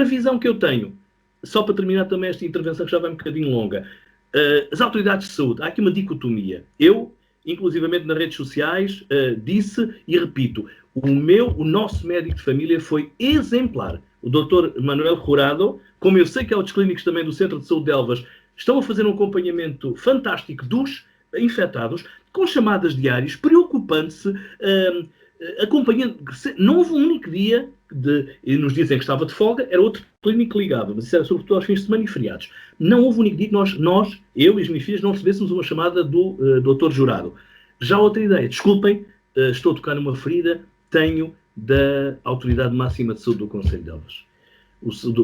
outra visão que eu tenho, só para terminar também esta intervenção que já vai um bocadinho longa, as autoridades de saúde, há aqui uma dicotomia. Eu, inclusivamente nas redes sociais, disse e repito, o nosso médico de família foi exemplar. O Dr. Manuel Jurado, como eu sei que há outros clínicos também do Centro de Saúde de Elvas, estão a fazer um acompanhamento fantástico dos infectados, com chamadas diárias, preocupando-se, acompanhando. Não houve um único dia, e nos dias em que estava de folga, era outro clínico que ligava, mas isso era sobretudo aos fins de semana e feriados. Não houve um único dia que eu e as minhas filhas, não recebêssemos uma chamada do Dr. Jurado. Já outra ideia, desculpem, estou a tocar numa ferida, tenho da Autoridade Máxima de Saúde do Conselho de Elvas.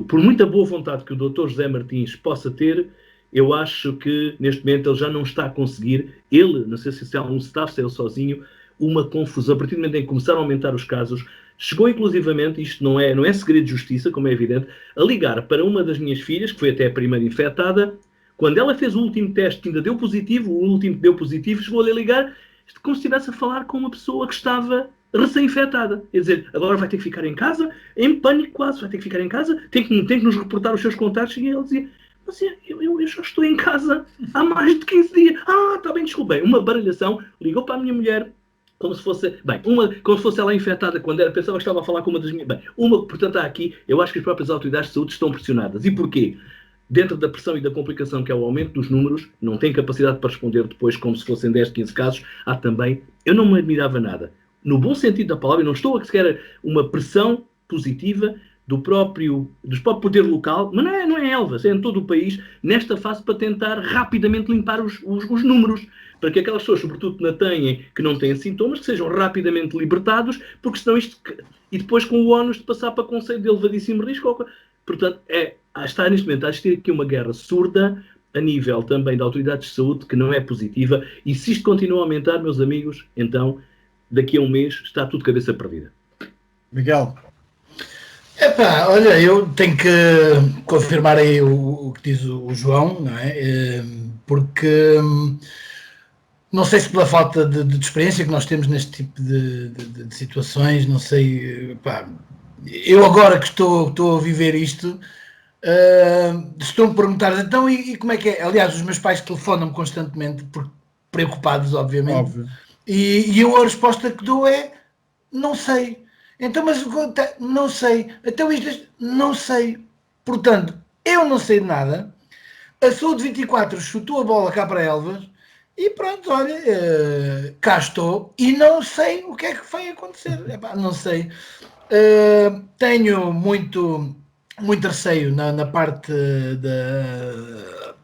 Por muita boa vontade que o Dr. José Martins possa ter, eu acho que neste momento ele já não está a conseguir, não sei se é um staff, se é ele sozinho, uma confusão. A partir do momento em que começaram a aumentar os casos, chegou inclusivamente, isto não é segredo de justiça, como é evidente, a ligar para uma das minhas filhas, que foi até a primeira infectada, quando ela fez o último teste que ainda deu positivo, o último que deu positivo, chegou-lhe a ligar como se estivesse a falar com uma pessoa que estava recém-infectada. Quer dizer, agora vai ter que ficar em casa, em pânico quase, vai ter que ficar em casa, tem que nos reportar os seus contactos, e ele dizia, mas eu já estou em casa há mais de 15 dias. Está bem, desculpem. Uma baralhação, ligou para a minha mulher, como se fosse, como se fosse ela infectada quando era, pensava que estava a falar com uma das minhas... portanto, há aqui, eu acho que as próprias autoridades de saúde estão pressionadas. E porquê? Dentro da pressão e da complicação que é o aumento dos números, não têm capacidade para responder depois como se fossem 10, 15 casos, há também, eu não me admirava nada. No bom sentido da palavra, eu não estou a sequer uma pressão positiva do próprio poder local, mas não é Elvas, é em todo o país, nesta fase para tentar rapidamente limpar os números, para que aquelas pessoas, sobretudo que não têm sintomas, que sejam rapidamente libertados, porque senão isto... E depois com o ónus de passar para conceito de elevadíssimo risco. Portanto, está neste momento a existir aqui uma guerra surda a nível também da autoridades de saúde, que não é positiva, e se isto continua a aumentar, meus amigos, então, daqui a um mês, está tudo cabeça perdida. Miguel? Olha, eu tenho que confirmar aí o que diz o João, não é? Porque não sei se pela falta de experiência que nós temos neste tipo de situações, não sei, eu agora que estou a viver isto, estou-me a perguntar, então, e como é que é? Aliás, os meus pais telefonam-me constantemente, preocupados, obviamente. Óbvio. E eu a resposta que dou é, não sei. Então, mas não sei. Então isto, não sei. Portanto, eu não sei de nada. A Saúde 24 chutou a bola cá para Elvas e pronto, olha, cá estou e não sei o que é que vai acontecer. Não sei. Tenho muito receio na parte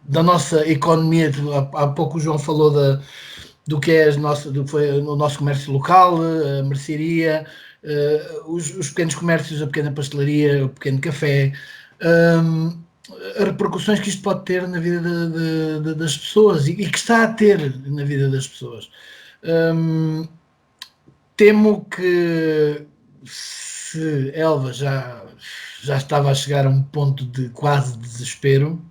da nossa economia. Há pouco o João falou do que é do que foi o nosso comércio local, a mercearia, os pequenos comércios, a pequena pastelaria, o pequeno café, as repercussões que isto pode ter na vida das pessoas e que está a ter na vida das pessoas. Temo que se Elva já estava a chegar a um ponto de quase desespero,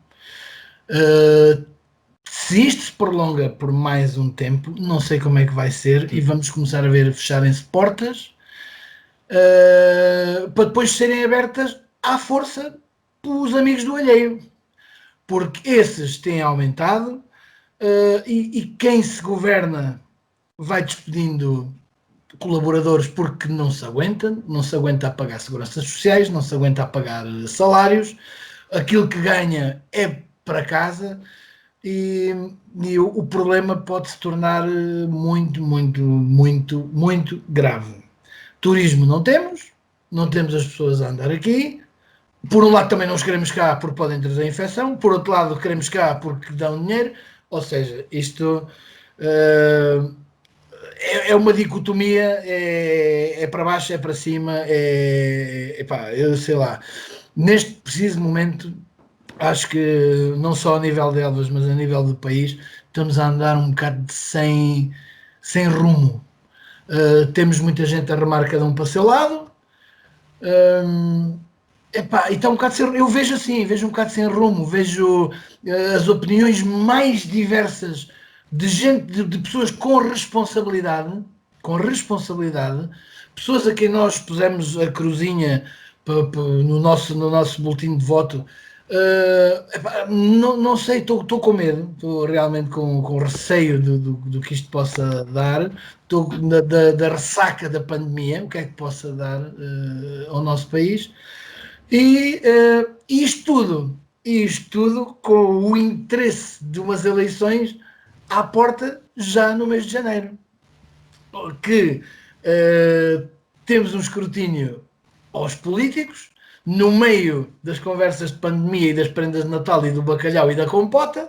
se isto se prolonga por mais um tempo, não sei como é que vai ser, e vamos começar a ver fecharem-se portas para depois serem abertas à força pelos amigos do alheio, porque esses têm aumentado e quem se governa vai despedindo colaboradores porque não se aguenta a pagar seguranças sociais, não se aguenta a pagar salários, aquilo que ganha é para casa. E o problema pode se tornar muito, muito, muito, muito grave. Turismo não temos as pessoas a andar aqui. Por um lado também não os queremos cá porque podem trazer infecção, por outro lado queremos cá porque dão dinheiro, ou seja, isto é uma dicotomia, é para baixo, é para cima, eu sei lá, neste preciso momento acho que não só a nível de Elvas, mas a nível do país, estamos a andar um bocado sem rumo. Temos muita gente a remar cada um para o seu lado. E está um bocado sem, eu vejo um bocado sem rumo, vejo as opiniões mais diversas de gente, de pessoas com responsabilidade, pessoas a quem nós pusemos a cruzinha no nosso boletim de voto. Não sei, estou com medo, estou realmente com receio do que isto possa dar, estou da ressaca da pandemia, o que é que possa dar ao nosso país, e isto tudo com o interesse de umas eleições à porta já no mês de janeiro, porque temos um escrutínio aos políticos, no meio das conversas de pandemia e das prendas de Natal e do bacalhau e da compota,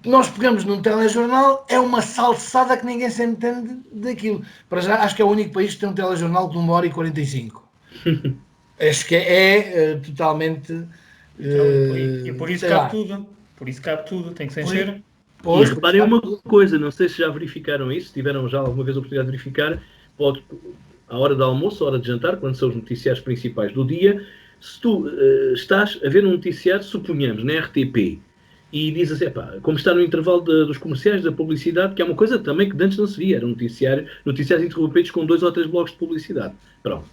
nós pegamos num telejornal, é uma salsada que ninguém se entende daquilo. Para já, acho que é o único país que tem um telejornal de 1h45. Acho que é totalmente... E por isso cabe tudo. Por isso cabe tudo, tem que se encher. E reparem uma coisa, não sei se já verificaram isso, se tiveram já alguma vez a oportunidade de verificar, pode... à hora de almoço, à hora de jantar, quando são os noticiários principais do dia, se tu estás a ver um noticiário, suponhamos, na RTP, e diz assim, como está no intervalo dos comerciais, da publicidade, que é uma coisa também que antes não se via, era noticiários interrompidos com 2 ou 3 blocos de publicidade. Pronto.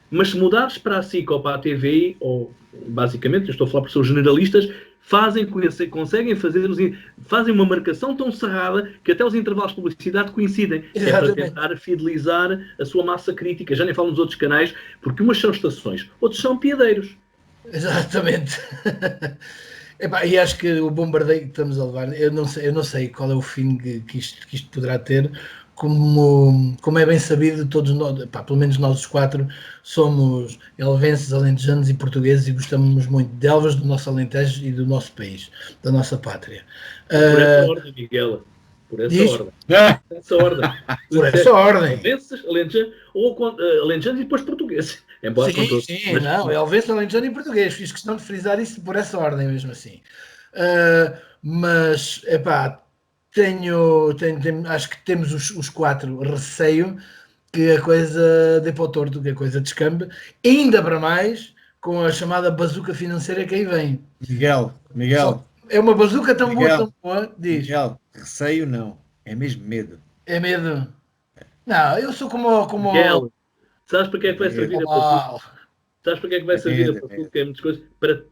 Mas se mudares para a SIC ou para a TV, ou basicamente, eu estou a falar por seus generalistas, conseguem fazem uma marcação tão cerrada que até os intervalos de publicidade coincidem. Exatamente. É para tentar fidelizar a sua massa crítica. Já nem falo nos outros canais, porque umas são estações, outros são piadeiros. Exatamente. E acho que o bombardeio que estamos a levar, eu não sei qual é o fim que isto poderá ter. Como é bem sabido, todos nós, pelo menos nós os 4, somos elvenses, alentejanos e portugueses e gostamos muito de Elvas, do nosso Alentejo e do nosso país, da nossa pátria. Por essa ordem, Miguel. Por essa ordem. Por essa ordem. Elvenses, alentejanos, ou alentejanos e depois portugueses. Embora elvenses, alentejano e português. Fiz questão de frisar isso por essa ordem mesmo assim. Mas, acho que temos os 4 receio que a coisa dê para o torto, que a coisa descambe, ainda para mais com a chamada bazuca financeira que aí vem. Miguel. É uma bazuca tão boa, diz. Miguel, receio não, é mesmo medo. É medo? Não, eu sou como... Miguel, sabes para que é que vai servir a bazuca? Sabes para que é que vai servir a bazuca? É muitas coisas. Para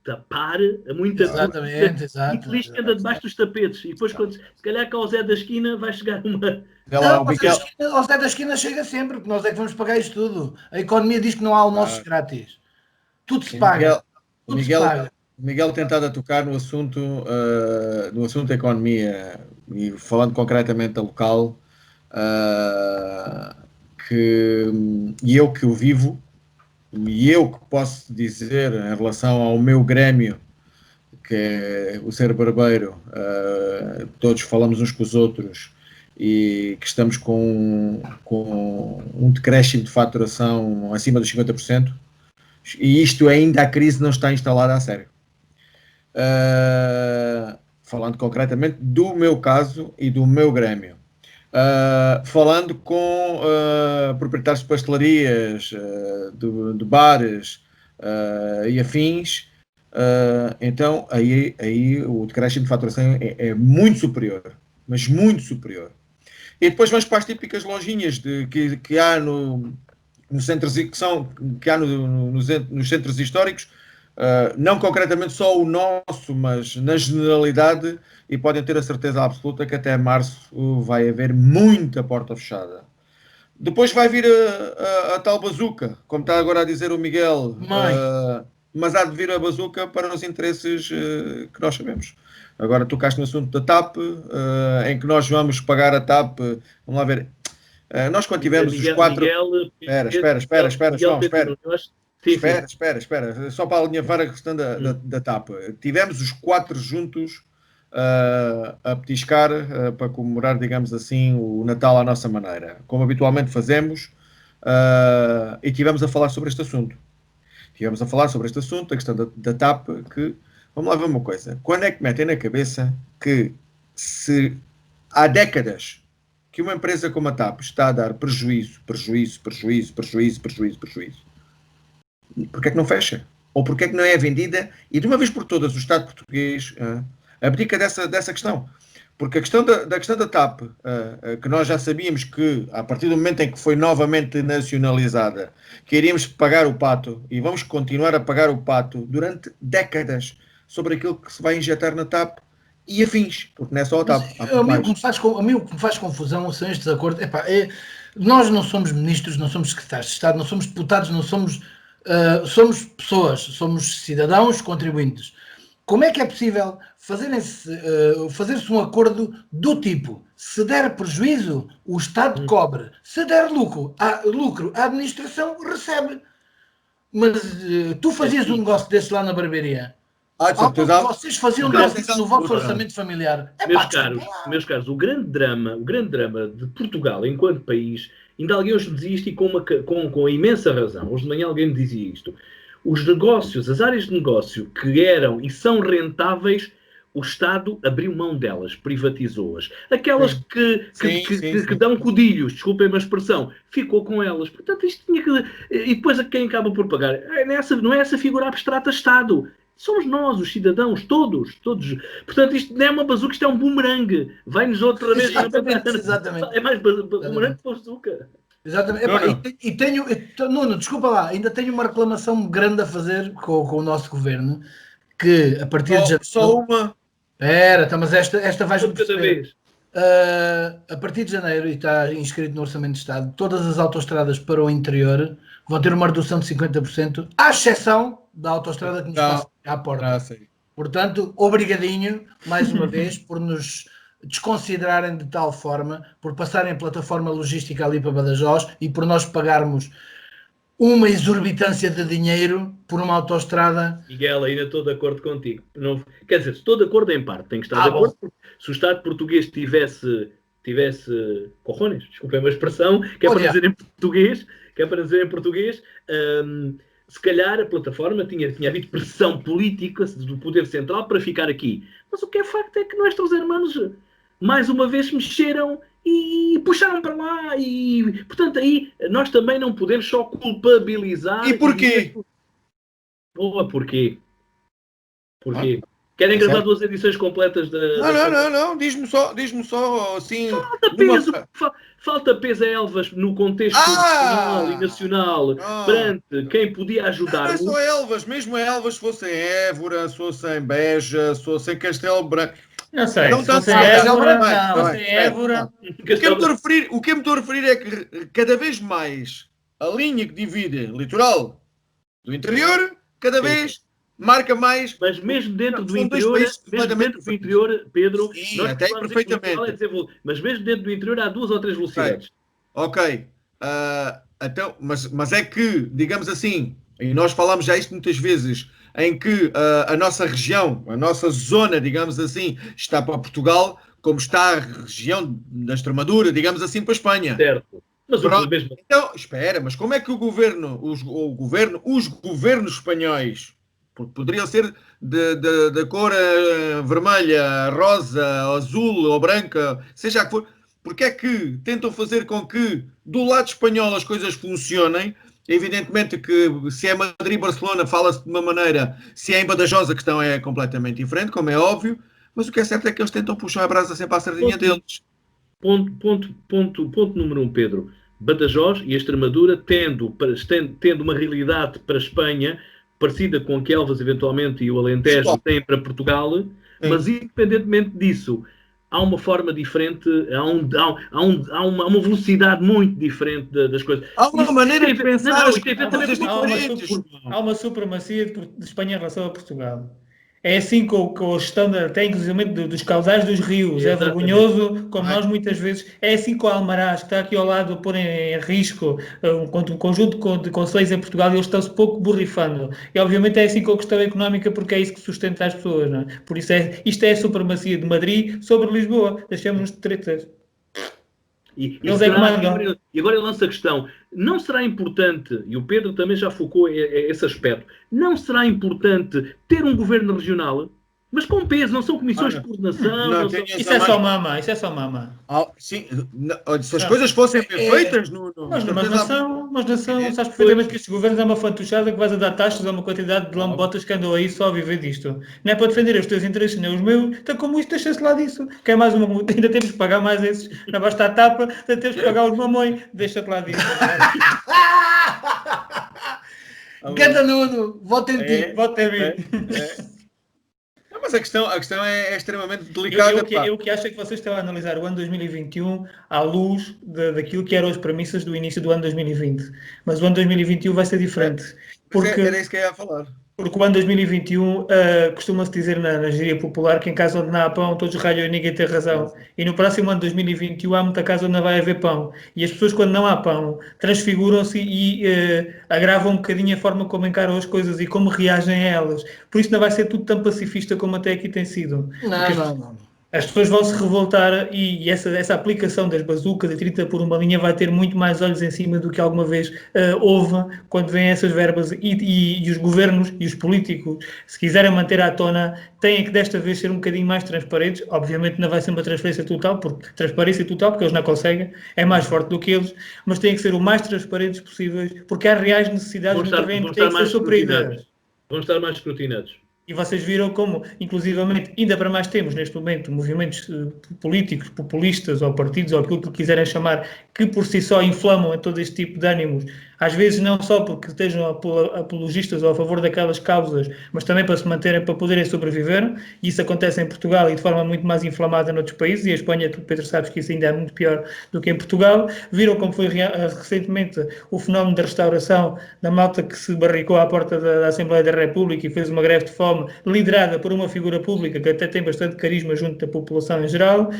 tapar a muita exatamente, exato. Lixo que anda debaixo dos tapetes. E depois, quando, se calhar, que ao Zé da Esquina vai chegar uma... Ao Zé da Esquina chega sempre, porque nós é que vamos pagar isto tudo. A economia diz que não há almoços grátis. Tudo se paga. Miguel tentado a tocar no assunto da economia e falando concretamente da local, e eu que o vivo, e eu que posso dizer em relação ao meu grêmio, que é o Ser Barbeiro, todos falamos uns com os outros e que estamos com um decréscimo de faturação acima dos 50%, e isto ainda a crise não está instalada a sério. Falando concretamente do meu caso e do meu grêmio. Falando com proprietários de pastelarias, de bares e afins, então aí o decréscimo de faturação é muito superior, mas muito superior. E depois vamos para as típicas lojinhas que há nos centros históricos, não concretamente só o nosso, mas na generalidade, e podem ter a certeza absoluta que até março vai haver muita porta fechada. Depois vai vir a tal bazuca, como está agora a dizer o Miguel, mas há de vir a bazuca para os interesses que nós sabemos. Agora tocaste no assunto da TAP, em que nós vamos pagar a TAP, vamos lá ver, nós quando tivemos os 4... Espera, João, espera, só para alinhavar a questão da TAP. Tivemos os 4 juntos a petiscar para comemorar, digamos assim, o Natal à nossa maneira, como habitualmente fazemos, e tivemos a falar sobre este assunto. A questão da TAP, que, vamos lá ver uma coisa, quando é que metem na cabeça que se há décadas que uma empresa como a TAP está a dar prejuízo, porque é que não fecha? Ou porque é que não é vendida? E de uma vez por todas o Estado português abdica dessa questão. Porque a questão da TAP, que nós já sabíamos que, a partir do momento em que foi novamente nacionalizada, que iríamos pagar o pato, e vamos continuar a pagar o pato durante décadas sobre aquilo que se vai injetar na TAP e afins, porque não é só a TAP. A mim o que me faz confusão são estes acordos. Nós não somos ministros, não somos secretários de Estado, não somos deputados, não somos... somos pessoas, somos cidadãos contribuintes. Como é que é possível fazer-se um acordo do tipo: se der prejuízo, o Estado cobre, se der lucro, a administração recebe? Mas tu fazias um negócio desse lá na barbearia? Vocês faziam um negócio no vosso orçamento familiar? Meus caros, o grande drama de Portugal enquanto país, ainda alguém hoje me dizia isto e com a imensa razão. Hoje de manhã alguém me dizia isto. Os negócios, as áreas de negócio que eram e são rentáveis, o Estado abriu mão delas, privatizou-as. Aquelas que dão codilhos, desculpem a expressão, ficou com elas. Portanto, isto tinha que... E depois a quem acaba por pagar? Não é essa figura abstrata Estado. Somos nós, os cidadãos, todos. Portanto, isto não é uma bazuca, isto é um bumerangue. Vai-nos outra vez... Exatamente. É mais bumerangue que bazuca. Exatamente. Nuno, desculpa lá, ainda tenho uma reclamação grande a fazer com o nosso governo, que a partir de janeiro... Só uma? Mas esta vais-me perceber. A partir de janeiro, e está inscrito no Orçamento de Estado, todas as autoestradas para o interior vão ter uma redução de 50%, à exceção da autoestrada que nos passa à porta. Portanto, obrigadinho, mais uma vez, por nos desconsiderarem de tal forma, por passarem a plataforma logística ali para Badajoz e por nós pagarmos uma exorbitância de dinheiro por uma autoestrada. Miguel, ainda estou de acordo contigo. Não, quer dizer, estou de acordo em parte. Tenho que estar de acordo. Se o Estado português tivesse cojones, desculpem a expressão, que é para dizer em português, se calhar a plataforma tinha havido pressão política do poder central para ficar aqui. Mas o que é facto é que nossos irmãos mais uma vez mexeram e puxaram para lá. E, portanto, aí nós também não podemos só culpabilizar. E porquê? Porquê? Querem gravar 2 edições completas da... Não. Diz-me só assim... Falta peso a Elvas no contexto nacional e nacional perante quem podia ajudar. Não é só Elvas, mesmo a Elvas se fosse em Évora, se fosse em Beja, se fosse em Castelo Branco. Não sei, se fosse em Évora... O que eu me estou a referir é que cada vez mais a linha que divide litoral do interior, cada vez... marca mais... Mas mesmo dentro do interior, Pedro... Sim, até perfeitamente. Mas mesmo dentro do interior há 2 ou 3 velocidades. Ok. Então, mas é que, digamos assim, e nós falamos já isto muitas vezes, em que a nossa região, a nossa zona, digamos assim, está para Portugal, como está a região da Extremadura, digamos assim, para a Espanha. Certo. Mas mesmo... Então, espera, mas como é que os governos espanhóis, porque poderiam ser da cor vermelha, rosa, azul ou branca, seja a que for, porque é que tentam fazer com que do lado espanhol as coisas funcionem? Evidentemente que se é Madrid e Barcelona fala-se de uma maneira, se é em Badajoz a questão é completamente diferente, como é óbvio, mas o que é certo é que eles tentam puxar a brasa sempre à sardinha deles. Ponto número 1, Pedro. Badajoz e a Extremadura tendo uma realidade para a Espanha parecida com a que Elvas, eventualmente, e o Alentejo têm para Portugal, mas independentemente disso, há uma forma diferente, há uma velocidade muito diferente das coisas. Há uma maneira de pensar. Há uma supremacia de Espanha em relação a Portugal. É assim com a gestão até inclusive dos caudais dos rios. É vergonhoso, como nós muitas vezes. É assim com a Almaraz, que está aqui ao lado a pôr em risco um conjunto de concelhos em Portugal e eles estão-se pouco borrifando. E obviamente é assim com a questão económica, porque é isso que sustenta as pessoas. Não é? Por isso isto é a supremacia de Madrid sobre Lisboa. Deixemos-nos de tretas. E agora eu lanço a questão, não será importante, e o Pedro também já focou esse aspecto, não será importante ter um governo regional? Mas com peso, não são comissões de coordenação. Não, Isso é só mama, isso é só mama. Sim, se as coisas fossem bem feitas... Mas nação, sabes perfeitamente que estes governos é uma fantochada que vais a dar taxas a uma quantidade de lambotas que andam aí só a viver disto. Não é para defender os teus interesses nem os meus, então como isto deixa-se lá disso. Quer mais uma multa? Ainda temos que pagar mais esses. Não basta a tapa, ainda temos que pagar os mamões. Deixa-te lá disso. Ganda Nuno, voto em ti. Voto em mim. Mas a questão é extremamente delicada. Eu que acho é que vocês estão a analisar o ano 2021 à luz daquilo que eram as premissas do início do ano 2020. Mas o ano 2021 vai ser diferente. Porque, era isso que eu ia falar. Porque o ano 2021 costuma-se dizer na gíria popular que em casa onde não há pão todos ralham e ninguém tem razão. E no próximo ano 2021 há muita casa onde não vai haver pão. E as pessoas quando não há pão transfiguram-se e agravam um bocadinho a forma como encaram as coisas e como reagem a elas. Por isso não vai ser tudo tão pacifista como até aqui tem sido. Não. As pessoas vão se revoltar e essa aplicação das bazucas e 30 por uma linha vai ter muito mais olhos em cima do que alguma vez houve quando vêm essas verbas e os governos e os políticos, se quiserem manter à tona, têm que desta vez ser um bocadinho mais transparentes. Obviamente não vai ser uma transparência total, porque eles não conseguem, é mais forte do que eles, mas têm que ser o mais transparentes possíveis, porque há reais necessidades no terreno que têm que ser supridas. Vão estar mais escrutinados. E vocês viram como, inclusivamente, ainda para mais temos neste momento movimentos políticos, populistas ou partidos, ou aquilo que quiserem chamar, que por si só inflamam a todo este tipo de ânimos. Às vezes não só porque estejam apologistas ou a favor daquelas causas, mas também para se manterem, para poderem sobreviver. E isso acontece em Portugal e de forma muito mais inflamada noutros países. E a Espanha, tu, Pedro, sabes que isso ainda é muito pior do que em Portugal. Viram como foi recentemente o fenómeno da restauração da malta que se barricou à porta da Assembleia da República e fez uma greve de fome liderada por uma figura pública que até tem bastante carisma junto da população em geral.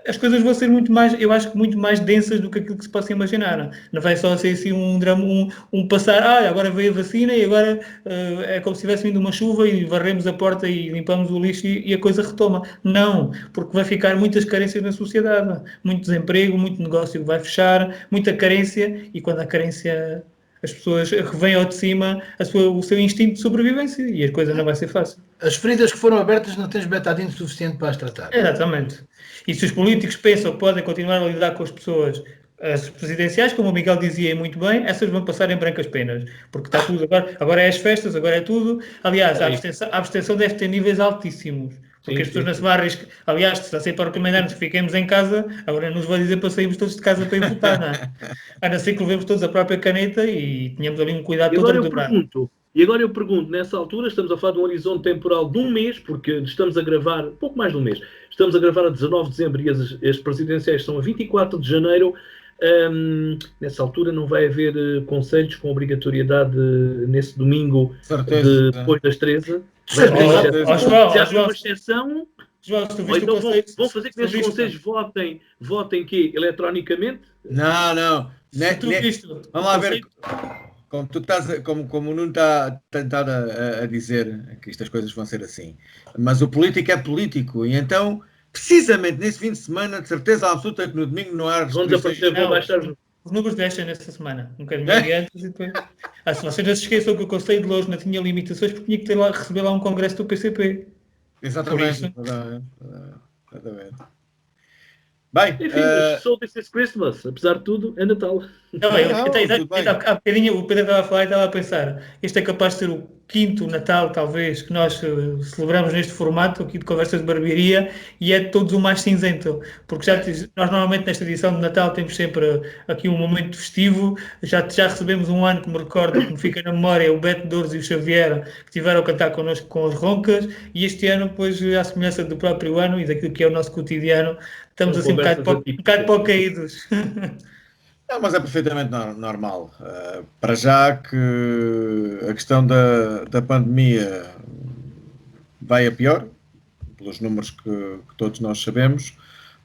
As coisas vão ser muito mais, eu acho que muito mais densas do que aquilo que se possa imaginar. Não vai só ser assim um drama, um passar, agora veio a vacina e agora é como se tivesse vindo uma chuva e varremos a porta e limpamos o lixo e a coisa retoma. Não, porque vai ficar muitas carências na sociedade. Muito desemprego, muito negócio que vai fechar, muita carência e quando a carência... As pessoas revêm ao de cima o seu instinto de sobrevivência e a coisa não vai ser fácil. As feridas que foram abertas não tens betadine suficiente para as tratar. Exatamente. E se os políticos pensam que podem continuar a lidar com as pessoas, as presidenciais, como o Miguel dizia muito bem, essas vão passar em brancas penas. Porque está tudo agora é as festas, agora é tudo. Aliás, a abstenção deve ter níveis altíssimos. Porque as pessoas não se vão arriscar. Aliás, se está sempre a recomendar-nos que fiquemos em casa, agora nos vai dizer para sairmos todos de casa para ir votar, não é? A não ser que levemos todos a própria caneta e tenhamos ali um cuidado todo dobrado. E agora eu pergunto, nessa altura, estamos a falar de um horizonte temporal de um mês, porque estamos a gravar, pouco mais de um mês, estamos a gravar a 19 de dezembro e as presidenciais são a 24 de janeiro. Nessa altura não vai haver conselhos com obrigatoriedade nesse domingo depois das 13. Se há uma exceção, então vão fazer que nesses conselhos votem quê? Eletronicamente? Não. Vamos lá ver. Como o Nuno está a tentar a dizer que estas coisas vão ser assim. Mas o político é político e então... Precisamente nesse fim de semana, de certeza absoluta que no domingo não há restrições. Os números descem nessa semana, um bocadinho antes e depois. Se vocês não se esqueçam que o Conselho de Lourdes não tinha limitações porque tinha que receber lá um congresso do PCP. Exatamente. Bem, enfim, so this is Christmas, apesar de tudo, é Natal. Há bocadinho o Pedro estava a falar e estava a pensar, este é capaz de ser o quinto Natal, talvez, que nós celebramos neste formato aqui de Conversas de Barbearia e é de todos o mais cinzento, porque nós normalmente nesta edição de Natal temos sempre aqui um momento festivo, já recebemos um ano que me recordo, que me fica na memória, o Beto Dores e o Xavier, que tiveram a cantar connosco com as roncas, e este ano, pois, à semelhança do próprio ano e daquilo que é o nosso cotidiano, estamos assim um bocado pouco caídos. Não, mas é perfeitamente normal. Para já que a questão da pandemia vai a pior, pelos números que todos nós sabemos.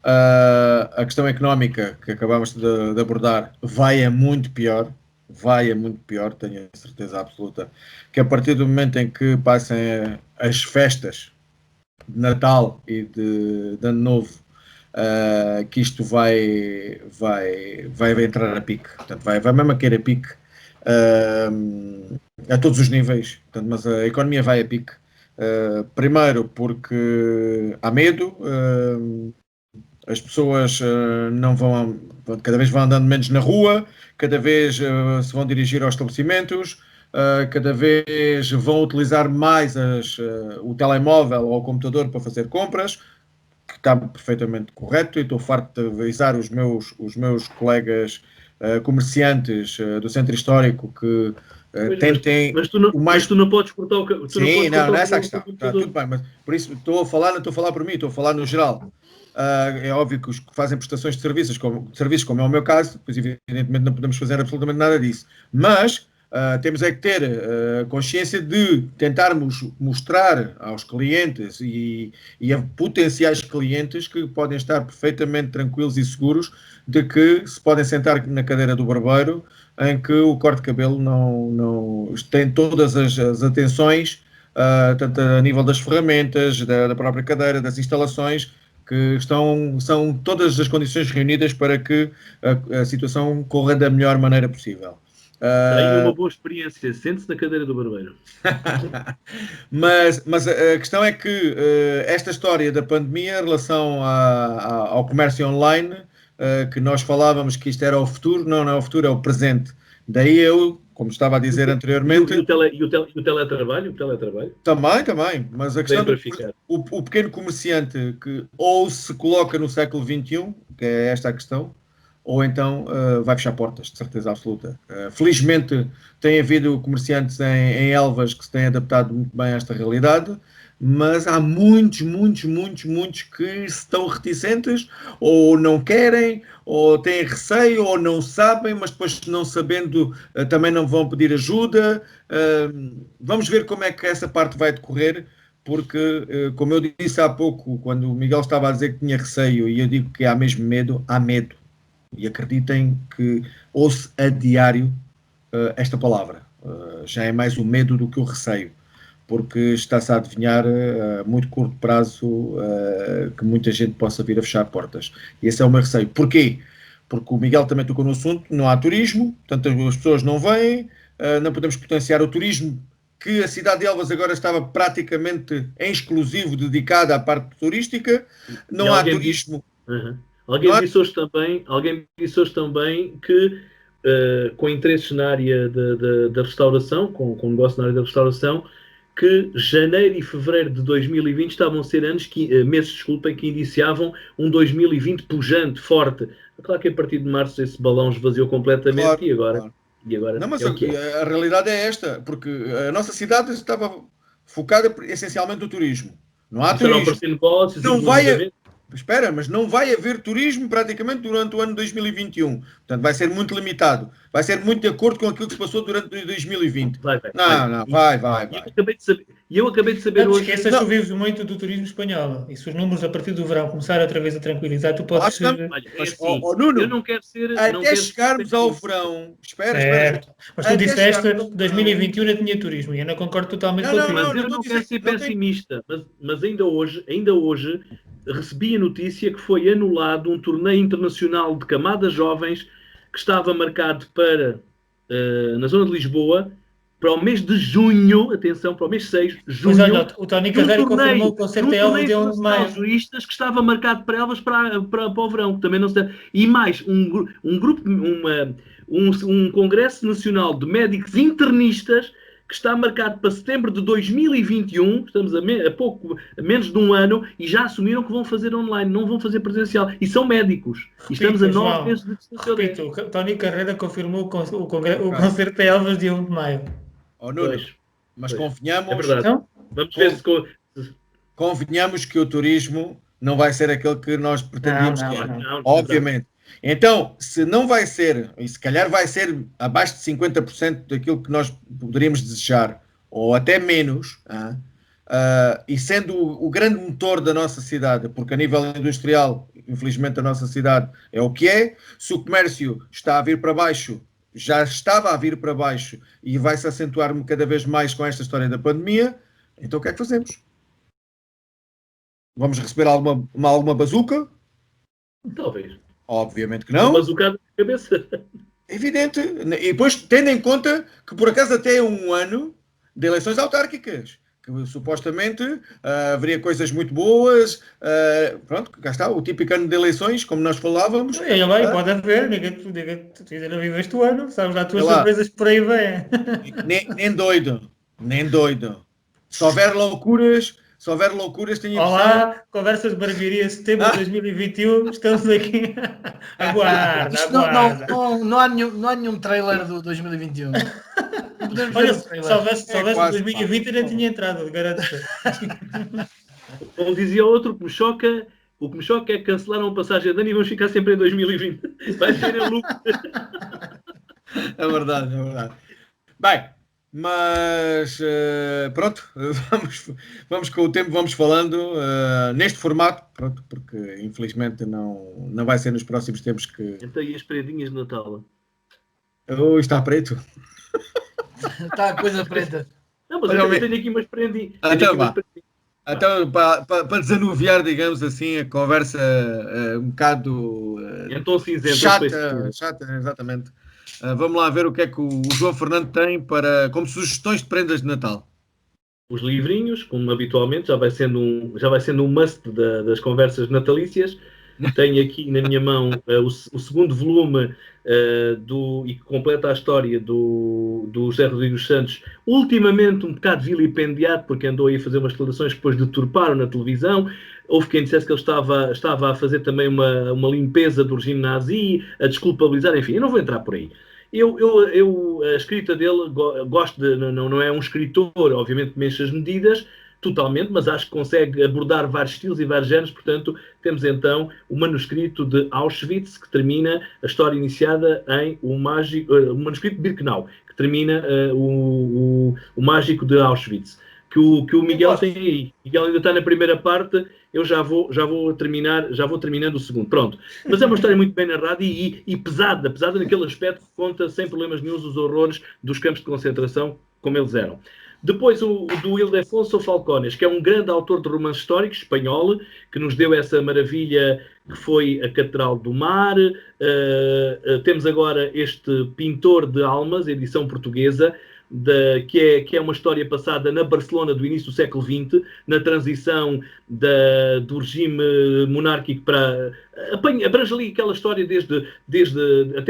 A questão económica que acabamos de abordar vai a muito pior, tenho a certeza absoluta, que a partir do momento em que passem as festas de Natal e de Ano Novo, que isto vai entrar a pique, portanto, vai mesmo a querer a pique a todos os níveis, portanto, mas a economia vai a pique, Primeiro porque há medo, as pessoas não vão, cada vez vão andando menos na rua, cada vez se vão dirigir aos estabelecimentos, cada vez vão utilizar mais o telemóvel ou o computador para fazer compras, que está perfeitamente correto, e estou farto de avisar os meus colegas comerciantes do centro histórico que tentem mas tu não podes cortar o cabelo. Sim, não é essa a questão. Está tudo bem, mas por isso não estou a falar por mim, estou a falar no geral. É óbvio que os que fazem prestações de serviços, como é o meu caso, pois evidentemente não podemos fazer absolutamente nada disso. Mas temos é que ter consciência de tentarmos mostrar aos clientes e a potenciais clientes que podem estar perfeitamente tranquilos e seguros de que se podem sentar na cadeira do barbeiro, em que o corte de cabelo não tem todas as atenções, tanto a nível das ferramentas, da própria cadeira, das instalações, que são todas as condições reunidas para que a situação corra da melhor maneira possível. Tenho uma boa experiência, sente-se na cadeira do barbeiro. mas a questão é que esta história da pandemia em relação ao comércio online, que nós falávamos que isto era o futuro, não é o futuro, é o presente. Daí eu, como estava a dizer anteriormente... E o teletrabalho? Também, mas a questão o pequeno comerciante que ou se coloca no século XXI, que é esta a questão, ou então vai fechar portas, de certeza absoluta. Felizmente tem havido comerciantes em Elvas que se têm adaptado muito bem a esta realidade, mas há muitos que estão reticentes, ou não querem, ou têm receio, ou não sabem, mas depois não sabendo também não vão pedir ajuda. Vamos ver como é que essa parte vai decorrer, porque, como eu disse há pouco, quando o Miguel estava a dizer que tinha receio, e eu digo que há mesmo medo, há medo. E acreditem que ouço a diário esta palavra. Já é mais o medo do que o receio, porque está-se a adivinhar a muito curto prazo que muita gente possa vir a fechar portas. E esse é o meu receio. Porquê? Porque o Miguel também tocou no assunto, não há turismo, portanto as pessoas não vêm, não podemos potenciar o turismo, que a cidade de Elvas agora estava praticamente em exclusivo dedicada à parte turística, não há turismo. Alguém disse hoje também que, com interesses na área da restauração, com negócio na área da restauração, que janeiro e fevereiro de 2020 estavam a ser meses que indiciavam um 2020 pujante, forte. Claro que a partir de março esse balão esvaziou completamente, claro, e agora... Claro. E agora não, mas a realidade é esta, porque a nossa cidade estava focada essencialmente no turismo. Não há turismo. Não vai... Espera, mas não vai haver turismo praticamente durante o ano 2021. Portanto, vai ser muito limitado. Vai ser muito de acordo com aquilo que se passou durante 2020. Vai. E eu acabei de saber não hoje... Não esqueças que tu vives muito do turismo espanhol. E se os números a partir do verão começarem outra vez a tranquilizar, tu podes... Nuno, eu não quero ser... Até chegarmos ao verão... Espera. Mas tu disseste que 2021 não tinha turismo. E eu não concordo totalmente contigo. Mas eu não quero ser pessimista. Mas ainda hoje recebi a notícia que foi anulado um torneio internacional de camadas jovens que estava marcado para, na zona de Lisboa, para o mês de junho, atenção, para o mês 6 de junho. Pois olha, o Tony Carreiro confirmou que o concerto é Elvas deu mais. Juristas que estava marcado para Elvas para o verão, que também não se... E mais, um congresso nacional de médicos internistas que está marcado para setembro de 2021, estamos a menos de um ano, e já assumiram que vão fazer online, não vão fazer presencial. E são médicos. E estamos a 9 meses de distância. O Tony Carreira confirmou o concerto de Elvas de 1 de maio. Mas convenhamos... É verdade. Então, vamos ver se... Convenhamos que o turismo não vai ser aquele que nós pretendíamos ter. Obviamente. Então, se não vai ser, e se calhar vai ser abaixo de 50% daquilo que nós poderíamos desejar, ou até menos, e sendo o grande motor da nossa cidade, porque a nível industrial, infelizmente a nossa cidade é o que é, se o comércio está a vir para baixo, já estava a vir para baixo e vai-se acentuar cada vez mais com esta história da pandemia, então o que é que fazemos? Vamos receber alguma bazuca? Talvez. Obviamente que não. Uma bazucada na cabeça. Evidente. E depois, tendo em conta que por acaso até é um ano de eleições autárquicas, que supostamente haveria coisas muito boas, pronto, cá está, o típico ano de eleições, como nós falávamos. Pode haver, tu ainda não viveste o ano, sabes lá as tuas surpresas por aí vêm. Nem doido. Se houver loucuras, tenho a Olá, conversas de barbearia, setembro de 2021, estamos aqui. Aguarda. Não há nenhum trailer do 2021. Olha, se houvesse 2020 ainda tinha entrado, garanto-te. Como dizia outro, o que me choca é que cancelaram a passagem de ano e vamos ficar sempre em 2020. Vai ser em lucro. É verdade. Bem, mas pronto, vamos com o tempo, vamos falando neste formato, pronto, porque infelizmente não vai ser nos próximos tempos que... Então, e as prendinhas de Natal? Está preto. Está a coisa preta. Não, mas eu tenho aqui umas prendinhas. Então, para desanuviar, digamos assim, a conversa um bocado então, cinzento, chata, exatamente. Vamos lá ver o que é que o João Fernando tem como sugestões de prendas de Natal. Os livrinhos, como habitualmente, já vai sendo um must das conversas natalícias. Tenho aqui na minha mão o segundo volume e que completa a história do José Rodrigues Santos, ultimamente um bocado vilipendiado, porque andou aí a fazer umas declarações que depois deturparam na televisão. Houve quem dissesse que ele estava a fazer também uma limpeza do regime nazi, a desculpabilizar, enfim, eu não vou entrar por aí. A escrita dele, gosto não é um escritor, obviamente, que mexe as medidas, totalmente, mas acho que consegue abordar vários estilos e vários géneros. Portanto, temos então o manuscrito de Auschwitz, que termina a história iniciada em o manuscrito de Birkenau, que termina o mágico de Auschwitz, que o Miguel tem aí. Miguel ainda está na primeira parte, eu já vou terminando o segundo. Pronto. Mas é uma história muito bem narrada e pesada naquele aspecto que conta sem problemas nenhum os horrores dos campos de concentração como eles eram. Depois o do Ildefonso Falcones, que é um grande autor de romance histórico espanhol, que nos deu essa maravilha que foi a Catedral do Mar. Temos agora este Pintor de Almas, edição portuguesa, que é uma história passada na Barcelona do início do século XX, na transição do regime monárquico para... abrange ali aquela história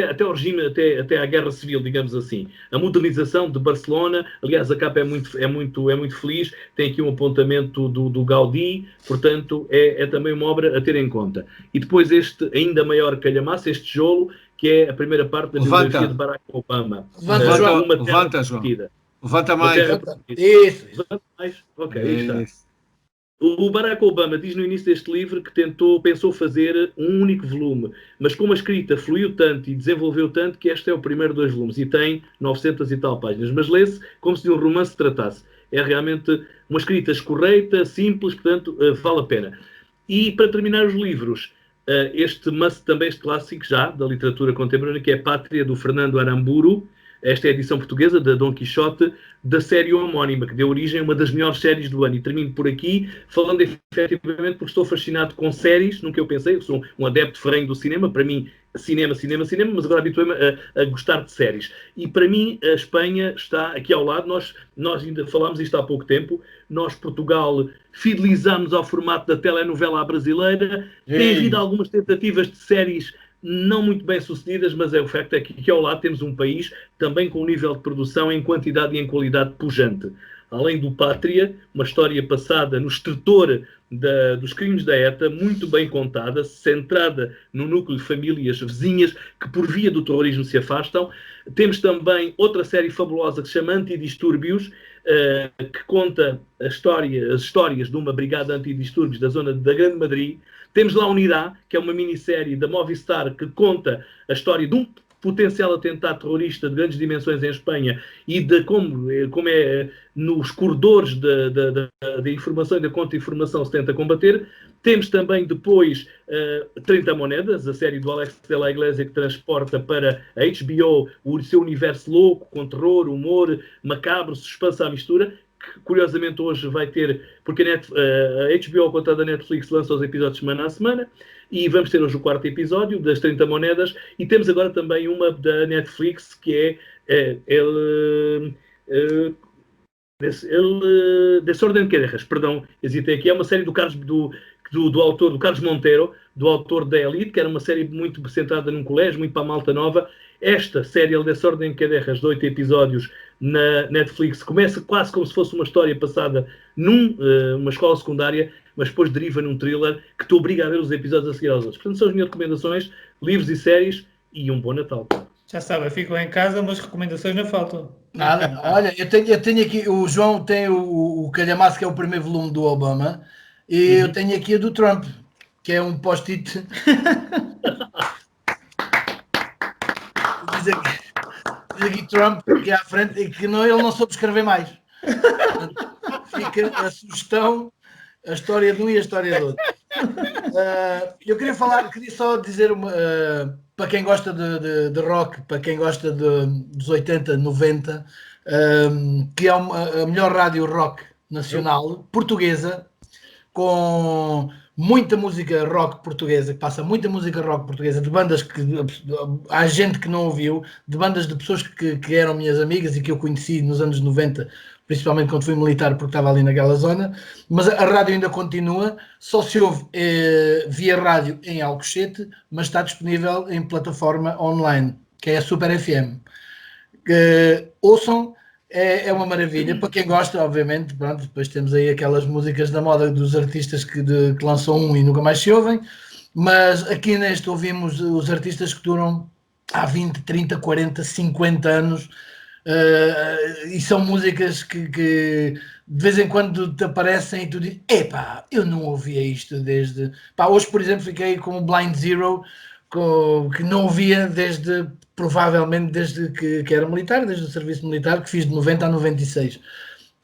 até o regime, até à Guerra Civil, digamos assim. A modernização de Barcelona, aliás, a capa é muito feliz, tem aqui um apontamento do Gaudí, portanto, é também uma obra a ter em conta. E depois este ainda maior calhamaço, este tijolo, que é a primeira parte da biografia de Barack Obama. Levanta, João. Levanta mais. Isso. Levanta mais. Ok, aí está. O Barack Obama diz no início deste livro que pensou fazer um único volume, mas como a escrita fluiu tanto e desenvolveu tanto que este é o primeiro 2 volumes e tem 900 e tal páginas, mas lê-se como se de um romance se tratasse. É realmente uma escrita escorreita, simples, portanto, vale a pena. E para terminar os livros, este clássico já da literatura contemporânea, que é Pátria, do Fernando Aramburu. Esta é a edição portuguesa da Dom Quixote, da série homónima, que deu origem a uma das melhores séries do ano. E termino por aqui, falando efetivamente porque estou fascinado com séries, nunca eu pensei, eu sou um adepto ferrenho do cinema, para mim, cinema, mas agora habituei-me a gostar de séries. E para mim, a Espanha está aqui ao lado, nós ainda falámos isto há pouco tempo, nós, Portugal, fidelizámos ao formato da telenovela brasileira, tem havido algumas tentativas de séries não muito bem sucedidas, mas o facto é que aqui ao lado temos um país também com um nível de produção em quantidade e em qualidade pujante. Além do Pátria, uma história passada no estertor dos crimes da ETA, muito bem contada, centrada no núcleo de famílias vizinhas que por via do terrorismo se afastam. Temos também outra série fabulosa que se chama Antidistúrbios, que conta as histórias de uma brigada antidistúrbios da zona da Grande Madrid. Temos lá Unidade, que é uma minissérie da Movistar que conta a história de um potencial atentado terrorista de grandes dimensões em Espanha e de como é nos corredores da informação e da contra-informação se tenta combater. Temos também depois 30 Monedas, a série do Alex de la Iglesia, que transporta para a HBO o seu universo louco, com terror, humor, macabro, suspense à mistura, que curiosamente hoje vai ter, porque a HBO, ao contrário da Netflix, lança os episódios semana a semana, e vamos ter hoje o 4º episódio das 30 Monedas, e temos agora também uma da Netflix, que é Desordem de Querejas, perdão, hesitei aqui, é uma série do autor, do Carlos Monteiro, do autor da Elite, que era uma série muito centrada num colégio, muito para a malta nova. Esta série, El Desordem de Querejas, de 8 episódios na Netflix, começa quase como se fosse uma história passada numa escola secundária, mas depois deriva num thriller que te obriga a ver os episódios a seguir aos outros. Portanto, são as minhas recomendações, livros e séries, e um bom Natal. Já sabem, ficam em casa, mas recomendações não faltam. Nada, olha, eu tenho aqui, o João tem o Calhamaço, que é o primeiro volume do Obama, e eu tenho aqui a do Trump, que é um post-it. diz aqui Trump, que é à frente, e que ele não soube escrever mais. Portanto, fica a sugestão, a história de um e a história do outro. Eu queria só dizer para quem gosta de rock, para quem gosta dos 80, 90, que é a melhor rádio rock nacional, portuguesa, com muita música rock portuguesa, que passa muita música rock portuguesa, de bandas que há gente que não ouviu, de bandas de pessoas que eram minhas amigas e que eu conheci nos anos 90, principalmente quando fui militar, porque estava ali naquela zona, mas a rádio ainda continua, só se ouve via rádio em Alcochete, mas está disponível em plataforma online, que é a Super FM. Ouçam, é uma maravilha, para quem gosta, obviamente. Pronto, depois temos aí aquelas músicas da moda dos artistas que lançam e nunca mais se ouvem, mas aqui neste ouvimos os artistas que duram há 20, 30, 40, 50 anos, e são músicas que de vez em quando te aparecem e tu dizes, epá, eu não ouvia isto desde... hoje, por exemplo, fiquei com o Blind Zero, que não ouvia provavelmente desde que era militar, desde o serviço militar, que fiz de 90 a 96.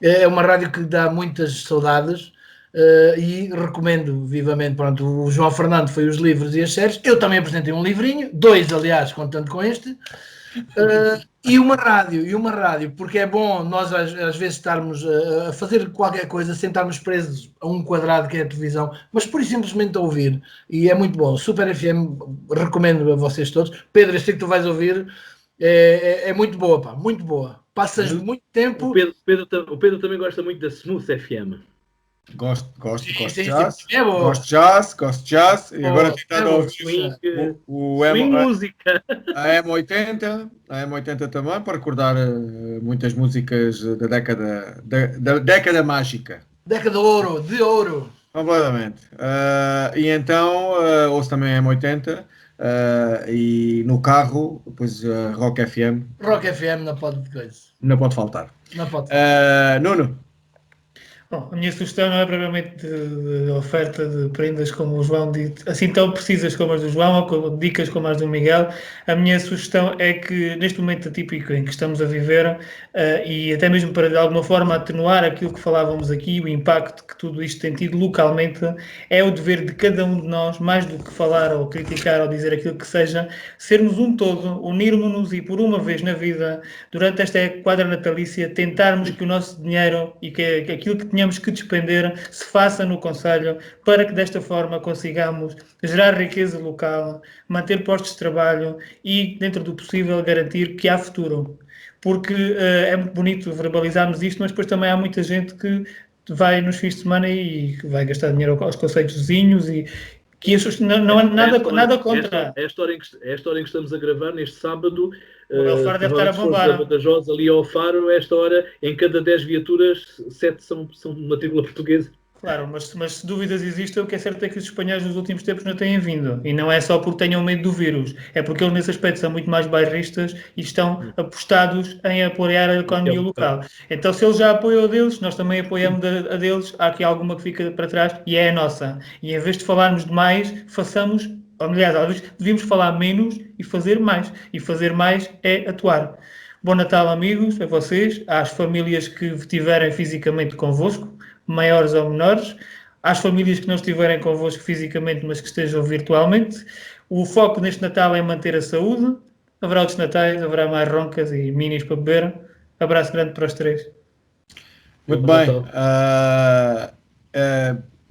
É uma rádio que dá muitas saudades, e recomendo vivamente. Pronto, o João Fernando foi os livros e as séries, eu também apresentei um livrinho, 2 aliás, contando com este, e uma rádio, porque é bom nós às vezes estarmos a fazer qualquer coisa sem estarmos presos a um quadrado que é a televisão, mas por simplesmente a ouvir, e é muito bom. Super FM, recomendo a vocês todos. Pedro, eu sei que tu vais ouvir, é muito boa, pá, muito boa. Passas muito tempo... O Pedro também gosta muito da Smooth FM. Gosto Sim, de jazz, é bom. gosto de jazz, e agora tentando ouvir swing música. A M80 também, para recordar muitas músicas da década mágica. Década de ouro. Completamente. E então ouço também a M80, e no carro, depois Rock FM. Rock FM Não pode faltar. Nuno. Bom, a minha sugestão não é propriamente de oferta de prendas como o João disse, assim tão precisas como as do João, ou com dicas como as do Miguel. A minha sugestão é que neste momento atípico em que estamos a viver, e até mesmo para de alguma forma atenuar aquilo que falávamos aqui, o impacto que tudo isto tem tido localmente, é o dever de cada um de nós, mais do que falar ou criticar ou dizer aquilo que seja, sermos um todo, unirmos-nos e por uma vez na vida, durante esta quadra natalícia, tentarmos que o nosso dinheiro e que aquilo que tínhamos que despender se faça no concelho, para que desta forma consigamos gerar riqueza local, manter postos de trabalho e, dentro do possível, garantir que há futuro. Porque é muito bonito verbalizarmos isto, mas depois também há muita gente que vai nos fins de semana e vai gastar dinheiro aos concelhos vizinhos e que isso não é nada contra. É a história em que estamos a gravar neste sábado. O Faro deve estar a bombar. Badajoz, ali ao Faro, esta hora, em cada 10 viaturas, 7 são matrícula portuguesa. Claro, mas se dúvidas existem, o que é certo é que os espanhóis nos últimos tempos não têm vindo. E não é só porque tenham medo do vírus. É porque eles, nesse aspecto, são muito mais bairristas e estão apostados em apoiar a economia local. Então, se eles já apoiam a deles, nós também apoiamos a deles. Há aqui alguma que fica para trás e é a nossa. E em vez de falarmos demais, façamos... Aliás, às vezes devíamos falar menos e fazer mais. E fazer mais é atuar. Bom Natal, amigos, a vocês, às famílias que estiverem fisicamente convosco, maiores ou menores, às famílias que não estiverem convosco fisicamente, mas que estejam virtualmente. O foco neste Natal é manter a saúde. Haverá outros natais, haverá mais roncas e minis para beber. Abraço grande para os três. Muito bem.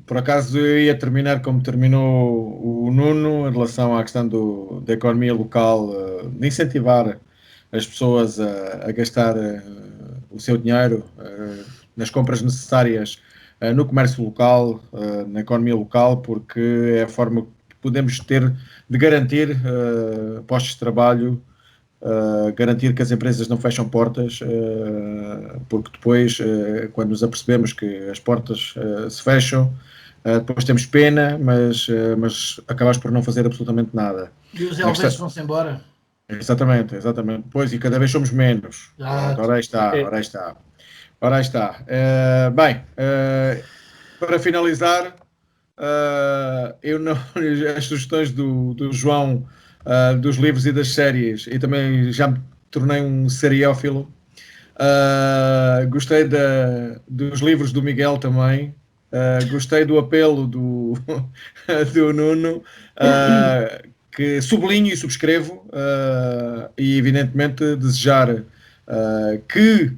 Por acaso eu ia terminar como terminou o Nuno, em relação à questão da economia local, de incentivar as pessoas a gastar o seu dinheiro nas compras necessárias no comércio local, na economia local, porque é a forma que podemos ter de garantir postos de trabalho, garantir que as empresas não fecham portas, porque depois, quando nos apercebemos que as portas se fecham, depois temos pena, mas acabamos por não fazer absolutamente nada. E os helvetes vão-se embora. Exatamente. Pois, e cada vez somos menos. Ora aí está. Bem, para finalizar, as sugestões do João, dos livros e das séries, e também já me tornei um seriófilo. Gostei dos livros do Miguel também. Gostei do apelo do Nuno, que sublinho e subscrevo, e evidentemente desejar que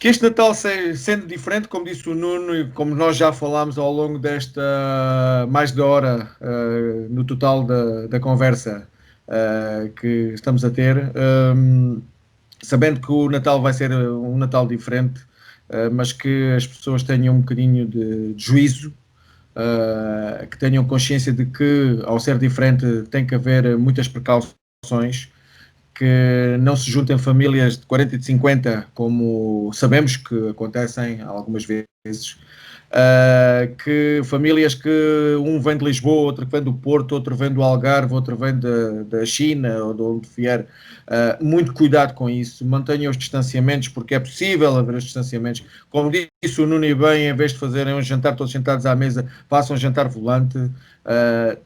este Natal, sendo diferente, como disse o Nuno e como nós já falámos ao longo desta mais de hora no total da conversa que estamos a ter, sabendo que o Natal vai ser um Natal diferente, mas que as pessoas tenham um bocadinho de juízo, que tenham consciência de que, ao ser diferente, tem que haver muitas precauções, que não se juntem famílias de 40 e de 50, como sabemos que acontecem algumas vezes, que famílias que um vem de Lisboa, outro vem do Porto, outro vem do Algarve, outro vem da China ou de onde vier. Muito cuidado com isso, mantenham os distanciamentos, porque é possível haver os distanciamentos. Como disse o Nuno e bem, em vez de fazerem um jantar todos sentados à mesa, façam um jantar volante.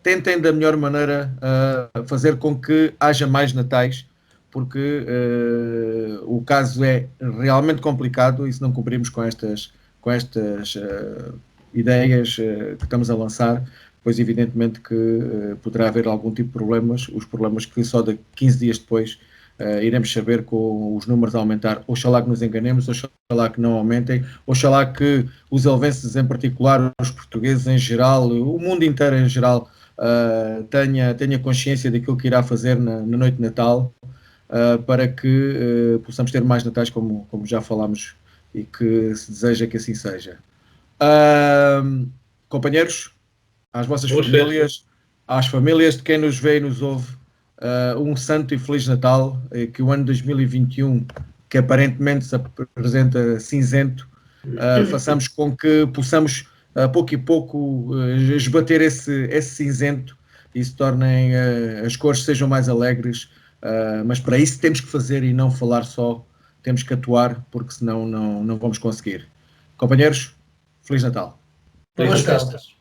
Tentem da melhor maneira fazer com que haja mais natais, porque o caso é realmente complicado, e se não cumprirmos com estas ideias que estamos a lançar, pois evidentemente que poderá haver algum tipo de problemas, os problemas que só de 15 dias depois iremos saber, com os números a aumentar. Oxalá que nos enganemos, oxalá que não aumentem, oxalá que os helvenses em particular, os portugueses em geral, o mundo inteiro em geral, tenha consciência daquilo que irá fazer na noite de Natal, para que possamos ter mais natais, como já falámos, e que se deseja que assim seja. Companheiros, às vossas famílias, às famílias de quem nos vê e nos ouve, um santo e feliz Natal, que o ano 2021, que aparentemente se apresenta cinzento, façamos com que possamos, pouco e pouco, esbater esse cinzento e se tornem, as cores sejam mais alegres. Mas para isso temos que fazer e não falar só, temos que atuar, porque senão não vamos conseguir. Companheiros, Feliz Natal. Boas festas.